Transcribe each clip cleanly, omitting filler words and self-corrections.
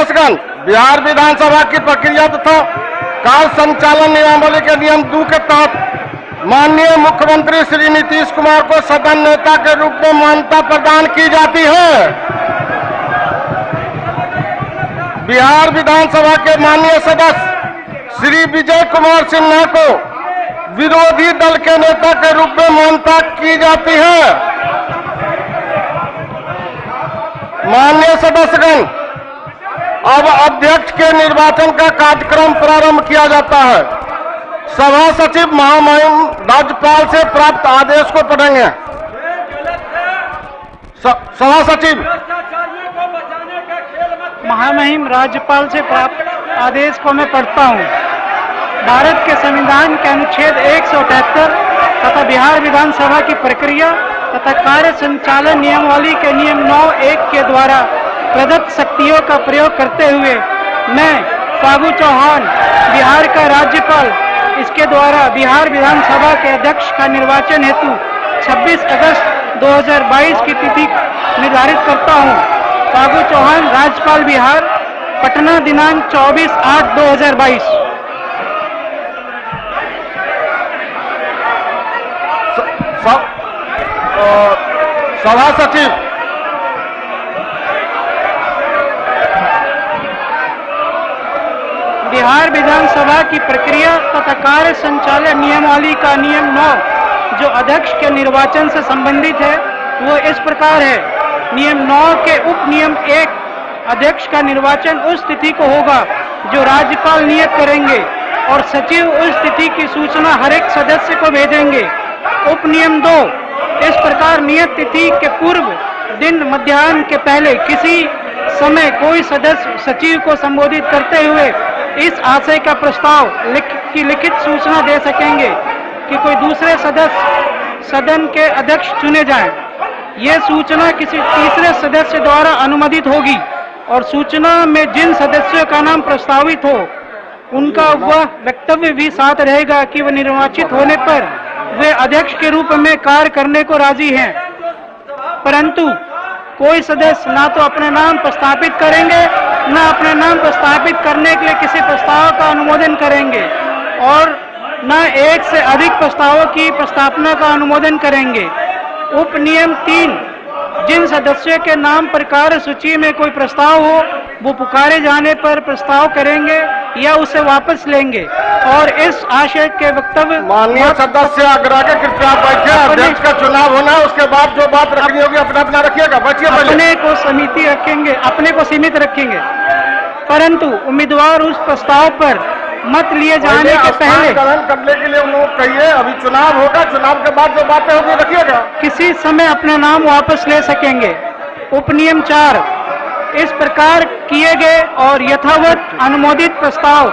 सदस्यगण, बिहार विधानसभा की प्रक्रिया तथा कार्य संचालन नियमावली के नियम 2 के तहत माननीय मुख्यमंत्री श्री नीतीश कुमार को सदन नेता के रूप में मान्यता प्रदान की जाती है। बिहार विधानसभा के माननीय सदस्य श्री विजय कुमार सिन्हा को विरोधी दल के नेता के रूप में मान्यता की जाती है। माननीय सदस्यगण, अब अध्यक्ष के निर्वाचन का कार्यक्रम प्रारंभ किया जाता है। सभा सचिव महामहिम राज्यपाल से प्राप्त आदेश को पढ़ेंगे। सभा सचिव। महामहिम राज्यपाल से प्राप्त आदेश को मैं पढ़ता हूँ। भारत के संविधान के अनुच्छेद 178 तथा बिहार विधानसभा की प्रक्रिया तथा कार्य संचालन नियमावली के नियम 9(1) के द्वारा प्रदत्त शक्तियों का प्रयोग करते हुए मैं फागू चौहान, बिहार का राज्यपाल, इसके द्वारा बिहार विधानसभा के अध्यक्ष का निर्वाचन हेतु 26 अगस्त 2022 की तिथि निर्धारित करता हूँ। फागू चौहान, राज्यपाल बिहार, पटना, दिनांक 24/8/2022। सभा सचिव। बिहार विधानसभा की प्रक्रिया तथा कार्य संचालन नियमावली का नियम 9 जो अध्यक्ष के निर्वाचन से संबंधित है वो इस प्रकार है। नियम 9 के उप नियम 1, अध्यक्ष का निर्वाचन उस तिथि को होगा जो राज्यपाल नियत करेंगे और सचिव उस तिथि की सूचना हर एक सदस्य को भेजेंगे। उप नियम 2, इस प्रकार नियत तिथि के पूर्व दिन मध्याह्न के पहले किसी समय कोई सदस्य सचिव को संबोधित करते हुए इस आशय का प्रस्ताव की लिखित सूचना दे सकेंगे कि कोई दूसरे सदस्य सदन के अध्यक्ष चुने जाएं। यह सूचना किसी तीसरे सदस्य द्वारा अनुमोदित होगी और सूचना में जिन सदस्यों का नाम प्रस्तावित हो उनका वह वक्तव्य भी साथ रहेगा कि वह निर्वाचित होने पर वे अध्यक्ष के रूप में कार्य करने को राजी हैं। परंतु कोई सदस्य ना तो अपने नाम प्रस्तावित करेंगे न अपने नाम प्रस्तावित करने के लिए किसी प्रस्ताव का अनुमोदन करेंगे और न एक से अधिक प्रस्तावों की प्रस्तावना का अनुमोदन करेंगे। उप नियम 3, जिन सदस्यों के नाम पर कार्य सूची में कोई प्रस्ताव हो वो पुकारे जाने पर प्रस्ताव करेंगे या उसे वापस लेंगे और इस आशय के वक्तव्य। माननीय सदस्य आग्रह के कृपया बैठिए। अध्यक्ष का चुनाव होना है, उसके बाद जो बात रखनी होगी अपना अपना रखिएगा। बैठिए। अपने को समिति रखेंगे, अपने को सीमित रखेंगे, परंतु उम्मीदवार उस प्रस्ताव पर मत लिए जाने के पहले ग्रहण करने के लिए उन लोग कहिए। अभी चुनाव होगा, चुनाव के बाद जो बातें होगी रखिएगा। किसी समय अपना नाम वापस ले सकेंगे। उप नियम 4, इस प्रकार किए गए और यथावत अनुमोदित प्रस्ताव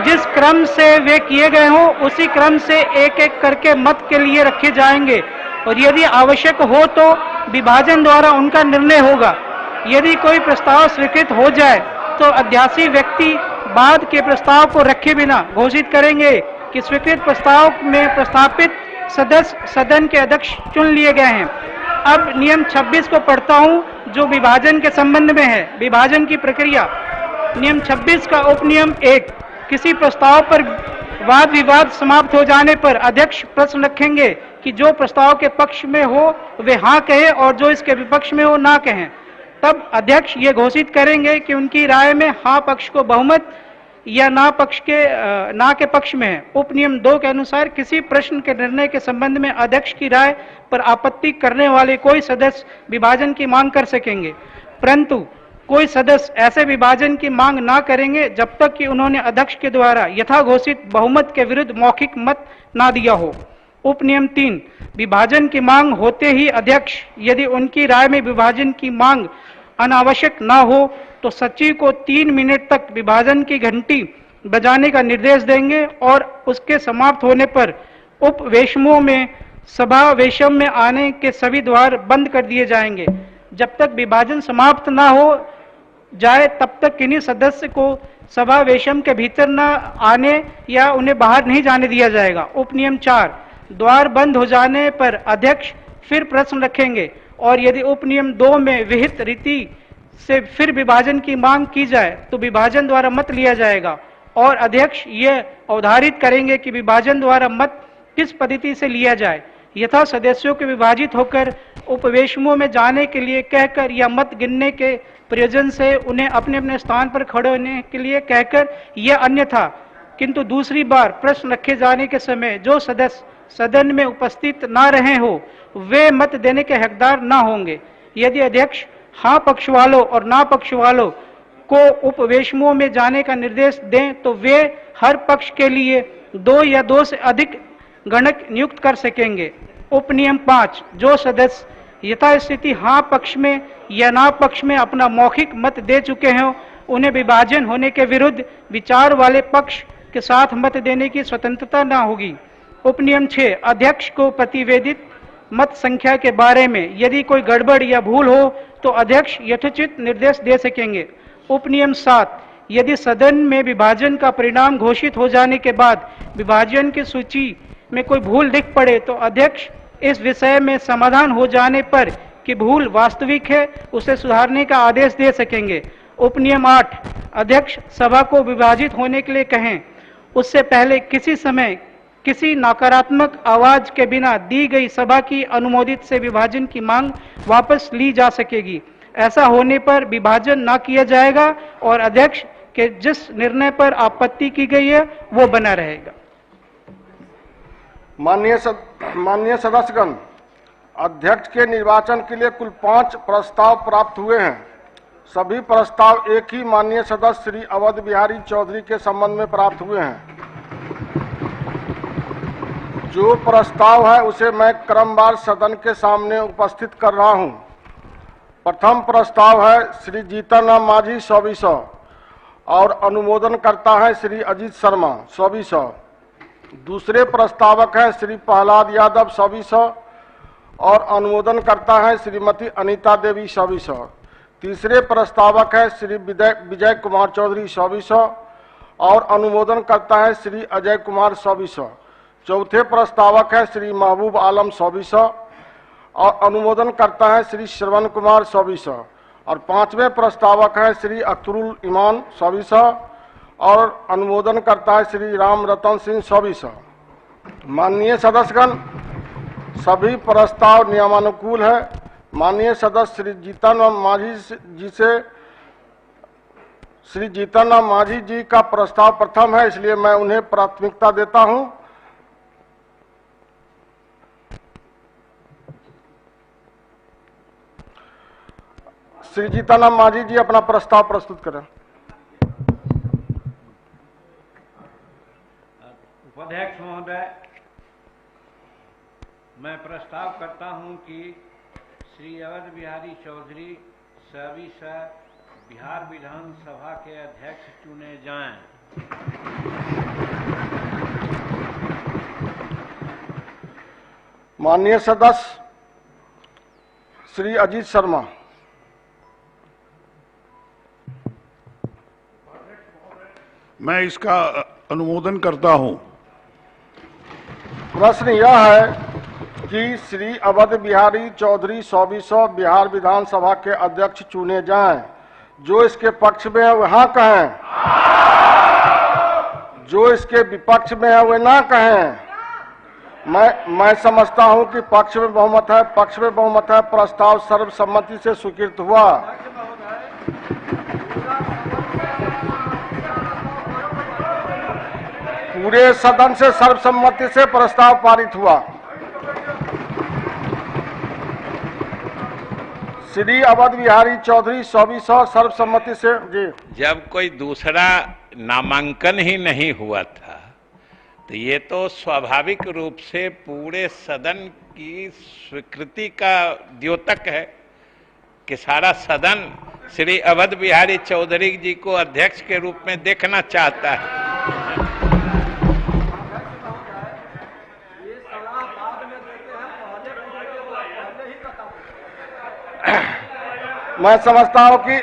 जिस क्रम से वे किए गए हों उसी क्रम से एक एक करके मत के लिए रखे जाएंगे और यदि आवश्यक हो तो विभाजन द्वारा उनका निर्णय होगा। यदि कोई प्रस्ताव स्वीकृत हो जाए तो अध्यासी व्यक्ति बाद के प्रस्ताव को रखे बिना घोषित करेंगे कि स्वीकृत प्रस्ताव में प्रस्तावित सदस्य सदन के अध्यक्ष चुन लिए गए हैं। अब नियम 26 को पढ़ता हूं जो विभाजन के संबंध में है। विभाजन की प्रक्रिया। नियम 26 का उप नियम 1, किसी प्रस्ताव पर वाद विवाद समाप्त हो जाने पर अध्यक्ष प्रश्न रखेंगे कि जो प्रस्ताव के पक्ष में हो वे हाँ कहे और जो इसके विपक्ष में हो ना कहें। तब अध्यक्ष ये घोषित करेंगे कि उनकी राय में हाँ पक्ष को बहुमत या ना के पक्ष में है। उप नियम 2 के अनुसार किसी प्रश्न के निर्णय के संबंध में अध्यक्ष की राय पर आपत्ति करने वाले कोई सदस्य विभाजन की मांग कर सकेंगे, परंतु कोई सदस्य ऐसे विभाजन की मांग ना करेंगे जब तक कि उन्होंने अध्यक्ष के द्वारा यथा घोषित बहुमत के विरुद्ध मौखिक मत ना दिया हो। उप नियम 3, विभाजन की मांग होते ही अध्यक्ष यदि उनकी राय में विभाजन की मांग अनावश्यक ना हो तो सचिव को 3 मिनट तक विभाजन की घंटी बजाने का निर्देश देंगे और उसके समाप्त होने पर उपवेशमों में सभा वेशम में आने के सभी द्वार बंद कर दिए जाएंगे। जब तक विभाजन समाप्त ना हो जाए तब तक किन्हीं सदस्य को सभा वेशम के भीतर न आने या उन्हें बाहर नहीं जाने दिया जाएगा। उप नियम 4, द्वार बंद हो जाने पर अध्यक्ष फिर प्रश्न रखेंगे और यदि उप नियम 2 में विहित रीति से फिर विभाजन की मांग की जाए तो विभाजन द्वारा मत लिया जाएगा और अध्यक्ष ये अवधारित करेंगे कि विभाजन द्वारा मत किस पद्धति से लिया जाए, यथा सदस्यों के विभाजित होकर उपवेशनों में जाने के लिए कहकर या मत गिनने के प्रयोजन से उन्हें अपने अपने स्थान पर खड़े होने के लिए कहकर, यह अन्यथा किंतु दूसरी बार प्रश्न रखे जाने के समय जो सदस्य सदन में उपस्थित ना रहे हो वे मत देने के हकदार ना होंगे। यदि अध्यक्ष हाँ पक्ष वालों और ना पक्ष वालों को उपवेशनों में जाने का निर्देश दें तो वे हर पक्ष के लिए 2 या 2 से अधिक गणक नियुक्त कर सकेंगे। उपनियम 5, जो सदस्य यथास्थिति हाँ पक्ष में या ना पक्ष में अपना मौखिक मत दे चुके हों उन्हें विभाजन होने के विरुद्ध विचार वाले पक्ष के साथ मत देने की स्वतंत्रता न होगी। उपनियम 6, अध्यक्ष को प्रतिवेदित मत संख्या के बारे में यदि कोई गड़बड़ या भूल हो तो अध्यक्ष यथोचित निर्देश दे सकेंगे। उपनियम 7, यदि सदन में विभाजन का परिणाम घोषित हो जाने के बाद विभाजन की सूची में कोई भूल दिख पड़े तो अध्यक्ष इस विषय में समाधान हो जाने पर कि भूल वास्तविक है उसे सुधारने का आदेश दे सकेंगे। उपनियम 8, अध्यक्ष सभा को विभाजित होने के लिए कहें उससे पहले किसी समय किसी नकारात्मक आवाज के बिना दी गई सभा की अनुमोदित से विभाजन की मांग वापस ली जा सकेगी। ऐसा होने पर विभाजन न किया जाएगा और अध्यक्ष के जिस निर्णय पर आपत्ति की गई है वो बना रहेगा। माननीय सदस्यगण, अध्यक्ष के निर्वाचन के लिए कुल 5 प्रस्ताव प्राप्त हुए हैं। सभी प्रस्ताव एक ही माननीय सदस्य श्री अवध बिहारी चौधरी के संबंध में प्राप्त हुए हैं। जो प्रस्ताव है उसे मैं क्रमवार सदन के सामने उपस्थित कर रहा हूं। प्रथम प्रस्ताव है श्री जीतन राम मांझी 100 और अनुमोदन करता है श्री अजीत शर्मा 100। दूसरे प्रस्तावक हैं श्री प्रहलाद यादव 100 और अनुमोदन करता है श्रीमती अनीता देवी 100। तीसरे प्रस्तावक है श्री विजय कुमार चौधरी 100 और अनुमोदन करता है श्री अजय कुमार 100। चौथे प्रस्तावक है श्री महबूब आलम 100 और अनुमोदन करता है श्री श्रवण कुमार 100 और पांचवें प्रस्तावक है श्री अख्तरुल ईमान 100 और अनुमोदन करता है श्री राम रतन सिंह 100। माननीय सदस्यगण, सभी प्रस्ताव नियमानुकूल है। माननीय सदस्य श्री जीतन राम मांझी जी से श्री जीतन राम मांझी जी का प्रस्ताव प्रथम है, इसलिए मैं उन्हें प्राथमिकता देता हूं। श्री जीतन राम मांझी जी अपना प्रस्ताव प्रस्तुत करें। उपाध्यक्ष महोदय, मैं प्रस्ताव करता हूं कि श्री अवध बिहारी चौधरी 100 बिहार विधानसभा के अध्यक्ष चुने जाएं। माननीय सदस्य श्री अजीत शर्मा। मैं इसका अनुमोदन करता हूं। प्रश्न यह है कि श्री अवध बिहारी चौधरी 100 बिहार विधानसभा के अध्यक्ष चुने जाएं। जो इसके पक्ष में है वह हाँ कहें, जो इसके विपक्ष में है वह ना कहें। मैं समझता हूं कि पक्ष में बहुमत है, पक्ष में बहुमत है। प्रस्ताव सर्वसम्मति से स्वीकृत हुआ। पूरे सदन से सर्वसम्मति से प्रस्ताव पारित हुआ। श्री अवध बिहारी चौधरी 100 सर्वसम्मति से जी। जब कोई दूसरा नामांकन ही नहीं हुआ था तो ये तो स्वाभाविक रूप से पूरे सदन की स्वीकृति का द्योतक है कि सारा सदन श्री अवध बिहारी चौधरी जी को अध्यक्ष के रूप में देखना चाहता है। मैं समझता हूं कि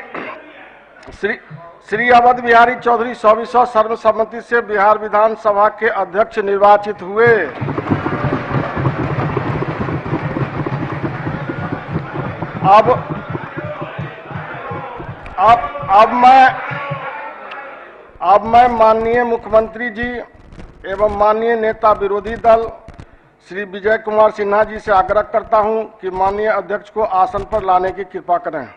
श्री अवध बिहारी चौधरी 100 सर्वसम्मति से बिहार विधानसभा के अध्यक्ष निर्वाचित हुए। अब मैं माननीय मुख्यमंत्री जी एवं माननीय नेता विरोधी दल श्री विजय कुमार सिन्हा जी से आग्रह करता हूं कि माननीय अध्यक्ष को आसन पर लाने की कृपा करें।